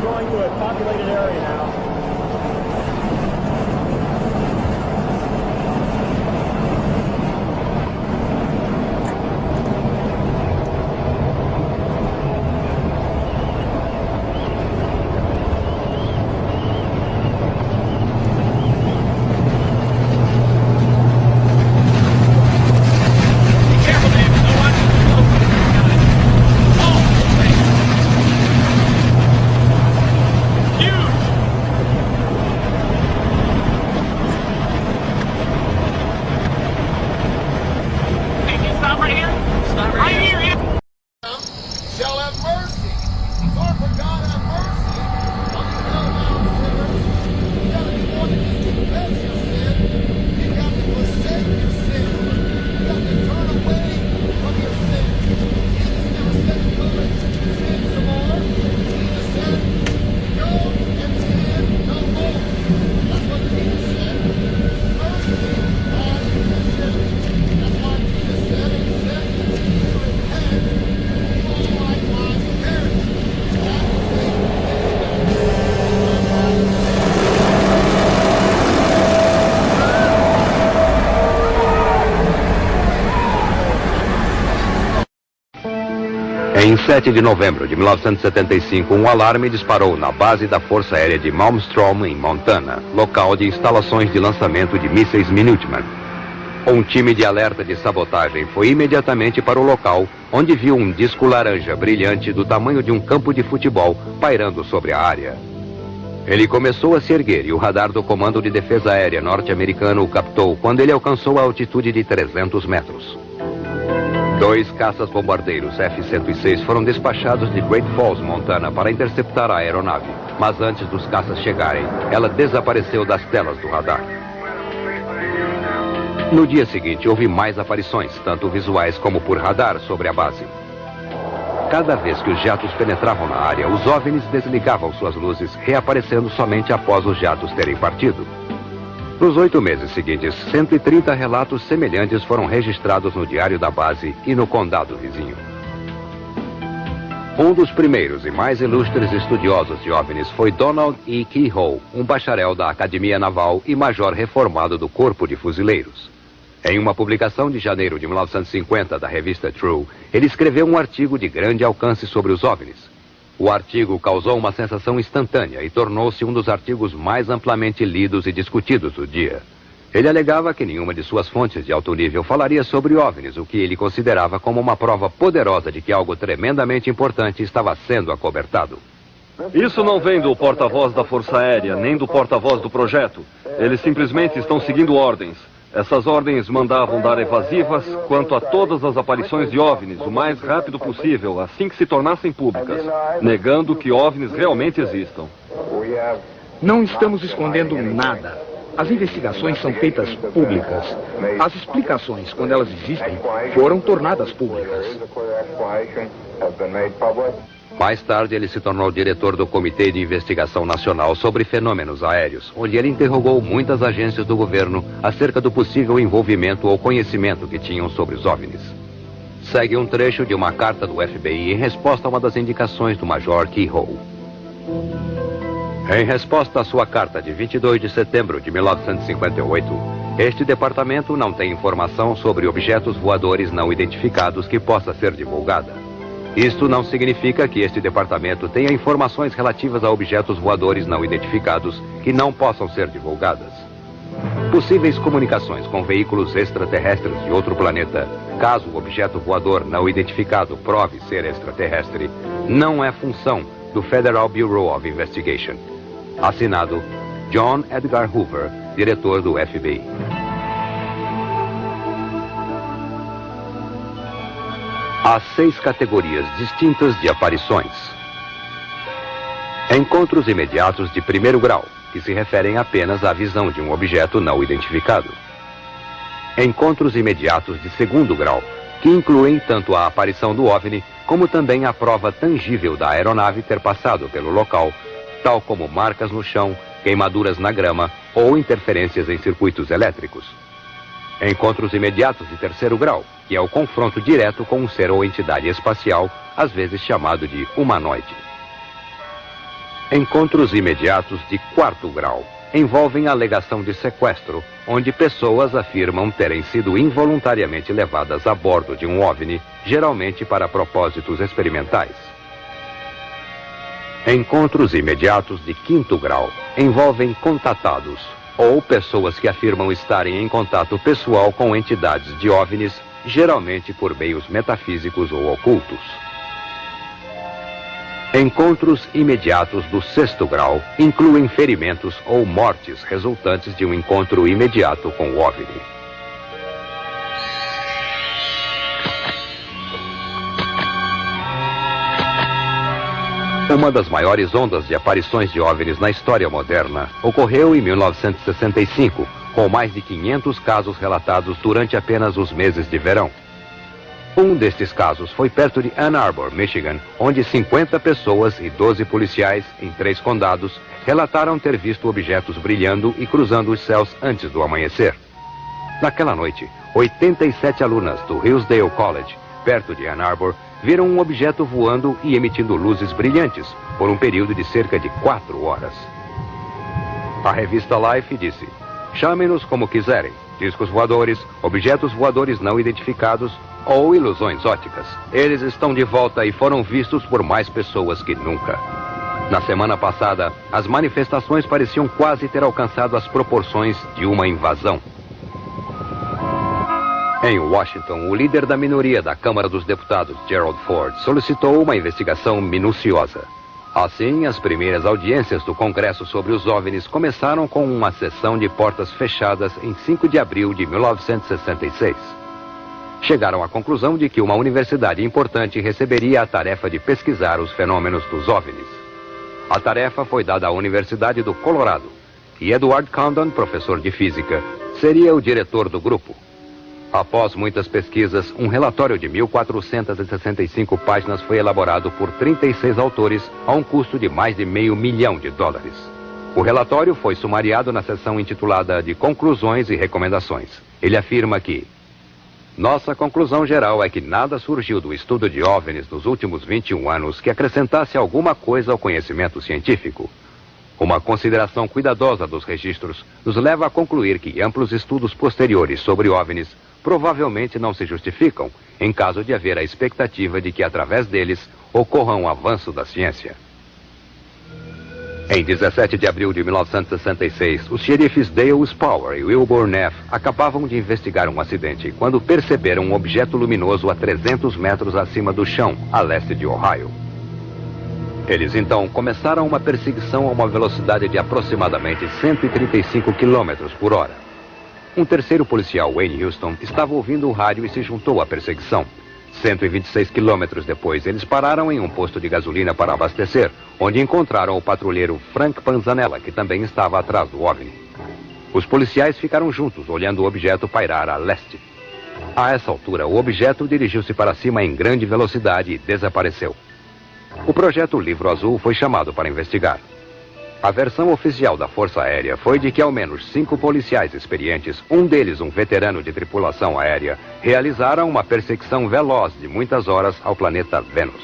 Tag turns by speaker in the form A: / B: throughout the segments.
A: going to a populated area now.
B: Em 7 de novembro de 1975, um alarme disparou na base da Força Aérea de Malmstrom, em Montana, local de instalações de lançamento de mísseis Minuteman. Um time de alerta de sabotagem foi imediatamente para o local, onde viu um disco laranja brilhante do tamanho de um campo de futebol pairando sobre a área. Ele começou a se erguer e o radar do Comando de Defesa Aérea norte-americano o captou quando ele alcançou a altitude de 300 metros. 2 caças-bombardeiros F-106 foram despachados de Great Falls, Montana, para interceptar a aeronave. Mas antes dos caças chegarem, ela desapareceu das telas do radar. No dia seguinte, houve mais aparições, tanto visuais como por radar, sobre a base. Cada vez que os jatos penetravam na área, os OVNIs desligavam suas luzes, reaparecendo somente após os jatos terem partido. Nos 8 meses seguintes, 130 relatos semelhantes foram registrados no diário da base e no condado vizinho. Um dos primeiros e mais ilustres estudiosos de OVNIs foi Donald E. Keyhoe, um bacharel da Academia Naval e major reformado do Corpo de Fuzileiros. Em uma publicação de janeiro de 1950 da revista True, ele escreveu um artigo de grande alcance sobre os OVNIs. O artigo causou uma sensação instantânea e tornou-se um dos artigos mais amplamente lidos e discutidos do dia. Ele alegava que nenhuma de suas fontes de alto nível falaria sobre OVNIs, o que ele considerava como uma prova poderosa de que algo tremendamente importante estava sendo acobertado.
C: Isso não vem do porta-voz da Força Aérea, nem do porta-voz do projeto. Eles simplesmente estão seguindo ordens. Essas ordens mandavam dar evasivas quanto a todas as aparições de OVNIs o mais rápido possível, assim que se tornassem públicas, negando que OVNIs realmente existam.
D: Não estamos escondendo nada. As investigações são feitas públicas. As explicações, quando elas existem, foram tornadas públicas.
B: Mais tarde, ele se tornou diretor do Comitê de Investigação Nacional sobre Fenômenos Aéreos, onde ele interrogou muitas agências do governo acerca do possível envolvimento ou conhecimento que tinham sobre os OVNIs. Segue um trecho de uma carta do FBI em resposta a uma das indicações do Major Keyhoe. Em resposta à sua carta de 22 de setembro de 1958, este departamento não tem informação sobre objetos voadores não identificados que possa ser divulgada. Isto não significa que este departamento tenha informações relativas a objetos voadores não identificados que não possam ser divulgadas. Possíveis comunicações com veículos extraterrestres de outro planeta, caso o objeto voador não identificado prove ser extraterrestre, não é função do Federal Bureau of Investigation. Assinado John Edgar Hoover, diretor do FBI. Há 6 categorias distintas de aparições. Encontros imediatos de primeiro grau, que se referem apenas à visão de um objeto não identificado. Encontros imediatos de segundo grau, que incluem tanto a aparição do OVNI, como também a prova tangível da aeronave ter passado pelo local, tal como marcas no chão, queimaduras na grama ou interferências em circuitos elétricos. Encontros imediatos de terceiro grau, que é o confronto direto com um ser ou entidade espacial, às vezes chamado de humanoide. Encontros imediatos de quarto grau envolvem a alegação de sequestro, onde pessoas afirmam terem sido involuntariamente levadas a bordo de um OVNI, geralmente para propósitos experimentais. Encontros imediatos de quinto grau envolvem contatados, ou pessoas que afirmam estarem em contato pessoal com entidades de OVNIs, geralmente por meios metafísicos ou ocultos. Encontros imediatos do sexto grau incluem ferimentos ou mortes resultantes de um encontro imediato com o OVNI. Uma das maiores ondas de aparições de OVNIs na história moderna ocorreu em 1965, com mais de 500 casos relatados durante apenas os meses de verão. Um destes casos foi perto de Ann Arbor, Michigan, onde 50 pessoas e 12 policiais em 3 condados relataram ter visto objetos brilhando e cruzando os céus antes do amanhecer. Naquela noite, 87 alunas do Hillsdale College, perto de Ann Arbor, viram um objeto voando e emitindo luzes brilhantes por um período de cerca de 4 horas. A revista Life disse: "Chamem-nos como quiserem, discos voadores, objetos voadores não identificados ou ilusões óticas. Eles estão de volta e foram vistos por mais pessoas que nunca." Na semana passada, as manifestações pareciam quase ter alcançado as proporções de uma invasão. Em Washington, o líder da minoria da Câmara dos Deputados, Gerald Ford, solicitou uma investigação minuciosa. Assim, as primeiras audiências do Congresso sobre os OVNIs começaram com uma sessão de portas fechadas em 5 de abril de 1966. Chegaram à conclusão de que uma universidade importante receberia a tarefa de pesquisar os fenômenos dos OVNIs. A tarefa foi dada à Universidade do Colorado, e Edward Condon, professor de física, seria o diretor do grupo. Após muitas pesquisas, um relatório de 1.465 páginas foi elaborado por 36 autores a um custo de mais de $500 milhão. O relatório foi sumariado na seção intitulada de Conclusões e Recomendações. Ele afirma que: "Nossa conclusão geral é que nada surgiu do estudo de OVNIs nos últimos 21 anos que acrescentasse alguma coisa ao conhecimento científico. Uma consideração cuidadosa dos registros nos leva a concluir que amplos estudos posteriores sobre OVNIs provavelmente não se justificam em caso de haver a expectativa de que através deles ocorra um avanço da ciência." Em 17 de abril de 1966, os xerifes Dale Spower e Wilbur Neff acabavam de investigar um acidente quando perceberam um objeto luminoso a 300 metros acima do chão, a leste de Ohio. Eles então começaram uma perseguição a uma velocidade de aproximadamente 135 km por hora. Um terceiro policial, Wayne Houston, estava ouvindo o rádio e se juntou à perseguição. 126 quilômetros depois, eles pararam em um posto de gasolina para abastecer, onde encontraram o patrulheiro Frank Panzanella, que também estava atrás do OVNI. Os policiais ficaram juntos, olhando o objeto pairar a leste. A essa altura, o objeto dirigiu-se para cima em grande velocidade e desapareceu. O projeto Livro Azul foi chamado para investigar. A versão oficial da Força Aérea foi de que ao menos 5 policiais experientes, um deles um veterano de tripulação aérea, realizaram uma perseguição veloz de muitas horas ao planeta Vênus.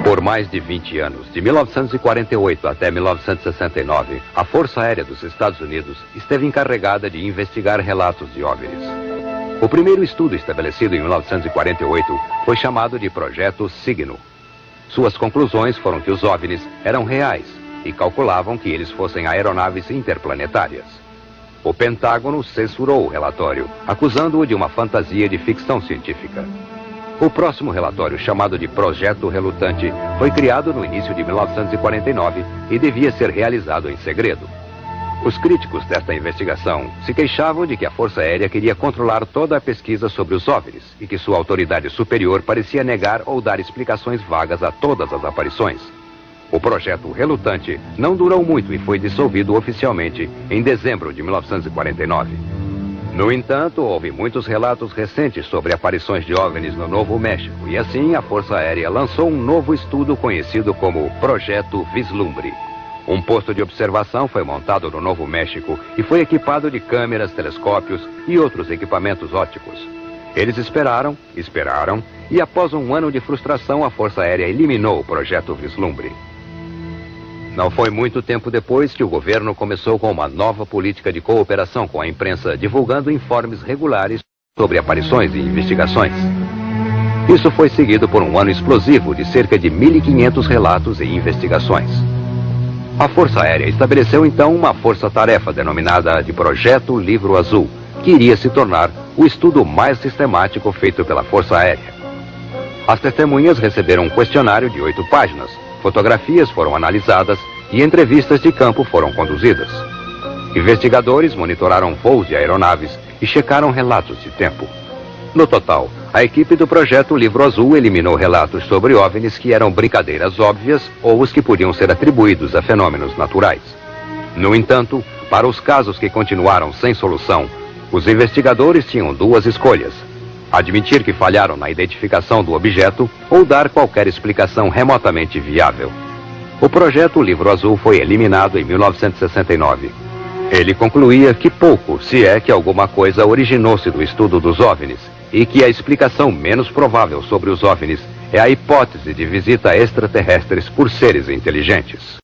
B: Por mais de 20 anos, de 1948 até 1969, a Força Aérea dos Estados Unidos esteve encarregada de investigar relatos de OVNIs. O primeiro estudo estabelecido em 1948 foi chamado de Projeto Signo. Suas conclusões foram que os OVNIs eram reais e calculavam que eles fossem aeronaves interplanetárias. O Pentágono censurou o relatório, acusando-o de uma fantasia de ficção científica. O próximo relatório, chamado de Projeto Relutante, foi criado no início de 1949 e devia ser realizado em segredo. Os críticos desta investigação se queixavam de que a Força Aérea queria controlar toda a pesquisa sobre os OVNIs e que sua autoridade superior parecia negar ou dar explicações vagas a todas as aparições. O projeto Relutante não durou muito e foi dissolvido oficialmente em dezembro de 1949. No entanto, houve muitos relatos recentes sobre aparições de OVNIs no Novo México e assim a Força Aérea lançou um novo estudo conhecido como Projeto Vislumbre. Um posto de observação foi montado no Novo México e foi equipado de câmeras, telescópios e outros equipamentos ópticos. Eles esperaram, e após um ano de frustração, a Força Aérea eliminou o projeto Vislumbre. Não foi muito tempo depois que o governo começou com uma nova política de cooperação com a imprensa, divulgando informes regulares sobre aparições e investigações. Isso foi seguido por um ano explosivo de cerca de 1.500 relatos e investigações. A Força Aérea estabeleceu então uma força-tarefa denominada de Projeto Livro Azul, que iria se tornar o estudo mais sistemático feito pela Força Aérea. As testemunhas receberam um questionário de 8 páginas, fotografias foram analisadas e entrevistas de campo foram conduzidas. Investigadores monitoraram voos de aeronaves e checaram relatos de tempo. No total, a equipe do Projeto Livro Azul eliminou relatos sobre OVNIs que eram brincadeiras óbvias ou os que podiam ser atribuídos a fenômenos naturais. No entanto, para os casos que continuaram sem solução, os investigadores tinham duas escolhas: admitir que falharam na identificação do objeto ou dar qualquer explicação remotamente viável. O Projeto Livro Azul foi eliminado em 1969. Ele concluía que pouco, se é que alguma coisa, originou-se do estudo dos OVNIs e que a explicação menos provável sobre os OVNIs é a hipótese de visita a extraterrestres por seres inteligentes.